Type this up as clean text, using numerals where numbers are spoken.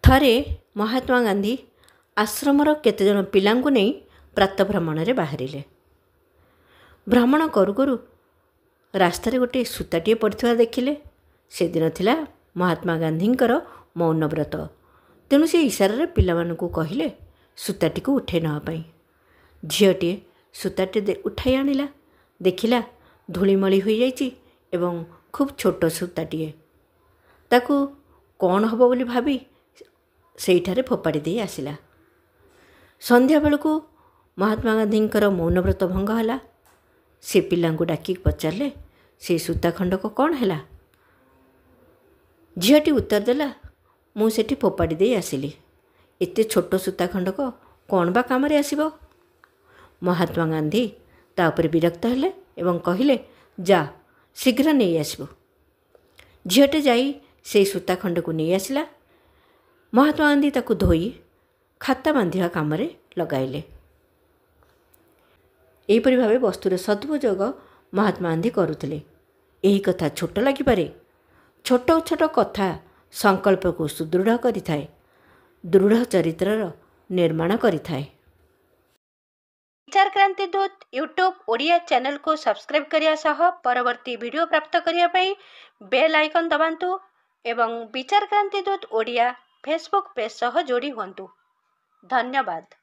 ଥରେ ମହାତ୍ମା ଗାନ୍ଧୀ ଆଶ୍ରମର କେତେଜଣ ପିଲାଙ୍କୁ ନେଇ ପ୍ରାତଃଭ୍ରମଣରେ ବାହାରିଲେ। ଭ୍ରମଣ କରୁ କରୁ ରାସ୍ତାରେ ଗୋଟିଏ ସୂତାଟିଏ ପଡ଼ିଥିବା ଦେଖିଲେ। ସେଦିନ ଥିଲା ମହାତ୍ମା ଗାନ୍ଧୀଙ୍କର ମୌନବ୍ରତ। ତେଣୁ ସେ ଇସାରାରେ ପିଲାମାନଙ୍କୁ କହିଲେ ସୂତାଟିକୁ ଉଠାଇ ନେବା ପାଇଁ। ଝିଅଟିଏ ସୂତାଟି ଉଠାଇ ଆଣିଲା। ଦେଖିଲା ଧୂଳିମଳି ହୋଇଯାଇଛି ଏବଂ ଖୁବ୍ ଛୋଟ ସୂତାଟିଏ। ତାକୁ କ'ଣ ହେବ ବୋଲି ଭାବି ସେଇଠାରେ ଫୋପାଡ଼ି ଦେଇ ଆସିଲା। ସନ୍ଧ୍ୟାବେଳକୁ ମହାତ୍ମା ଗାନ୍ଧୀଙ୍କର ମୌନବ୍ରତ ଭଙ୍ଗ ହେଲା। ସେ ପିଲାଙ୍କୁ ଡାକି ପଚାରିଲେ ସେ ସୂତା ଖଣ୍ଡକ କ'ଣ ହେଲା? ଝିଅଟି ଉତ୍ତର ଦେଲା, ମୁଁ ସେଠି ଫୋପାଡ଼ି ଦେଇ ଆସିଲି। ଏତେ ଛୋଟ ସୂତା ଖଣ୍ଡକ କ'ଣ ବା କାମରେ ଆସିବ? ମହାତ୍ମା ଗାନ୍ଧୀ ତା ଉପରେ ବିରକ୍ତ ହେଲେ ଏବଂ କହିଲେ, ଯା ଶୀଘ୍ର ନେଇ ଆସିବୁ। ଝିଅଟି ଯାଇ ସେଇ ସୂତା ଖଣ୍ଡକୁ ନେଇ ଆସିଲା। ମହାତ୍ମା ଗାନ୍ଧୀ ତାକୁ ଧୋଇ ଖାତା ବାନ୍ଧିବା କାମରେ ଲଗାଇଲେ। ଏହିପରି ଭାବେ ବସ୍ତୁର ସଦୁପଯୋଗ ମହାତ୍ମା ଗାନ୍ଧୀ କରୁଥିଲେ। ଏହି କଥା ଛୋଟ ଲାଗିପାରେ। ଛୋଟ ଛୋଟ କଥା ସଂକଳ୍ପକୁ ସୁଦୃଢ଼ କରିଥାଏ, ଦୃଢ଼ ଚରିତ୍ରର ନିର୍ମାଣ କରିଥାଏ। ବିଚାର କ୍ରାନ୍ତି ଦୂତ ୟୁଟ୍ୟୁବ ଓଡ଼ିଆ ଚ୍ୟାନେଲକୁ ସବସ୍କ୍ରାଇବ୍ କରିବା ସହ ପରବର୍ତ୍ତୀ ଭିଡ଼ିଓ ପ୍ରାପ୍ତ କରିବା ପାଇଁ ବେଲ୍ ଆଇକନ୍ ଦବାନ୍ତୁ ଏବଂ ବିଚାର କ୍ରାନ୍ତି ଦୂତ ଓଡ଼ିଆ ଫେସବୁକ୍ ପେଜ୍ ସହ ଯୋଡ଼ି ହୁଅନ୍ତୁ। ଧନ୍ୟବାଦ।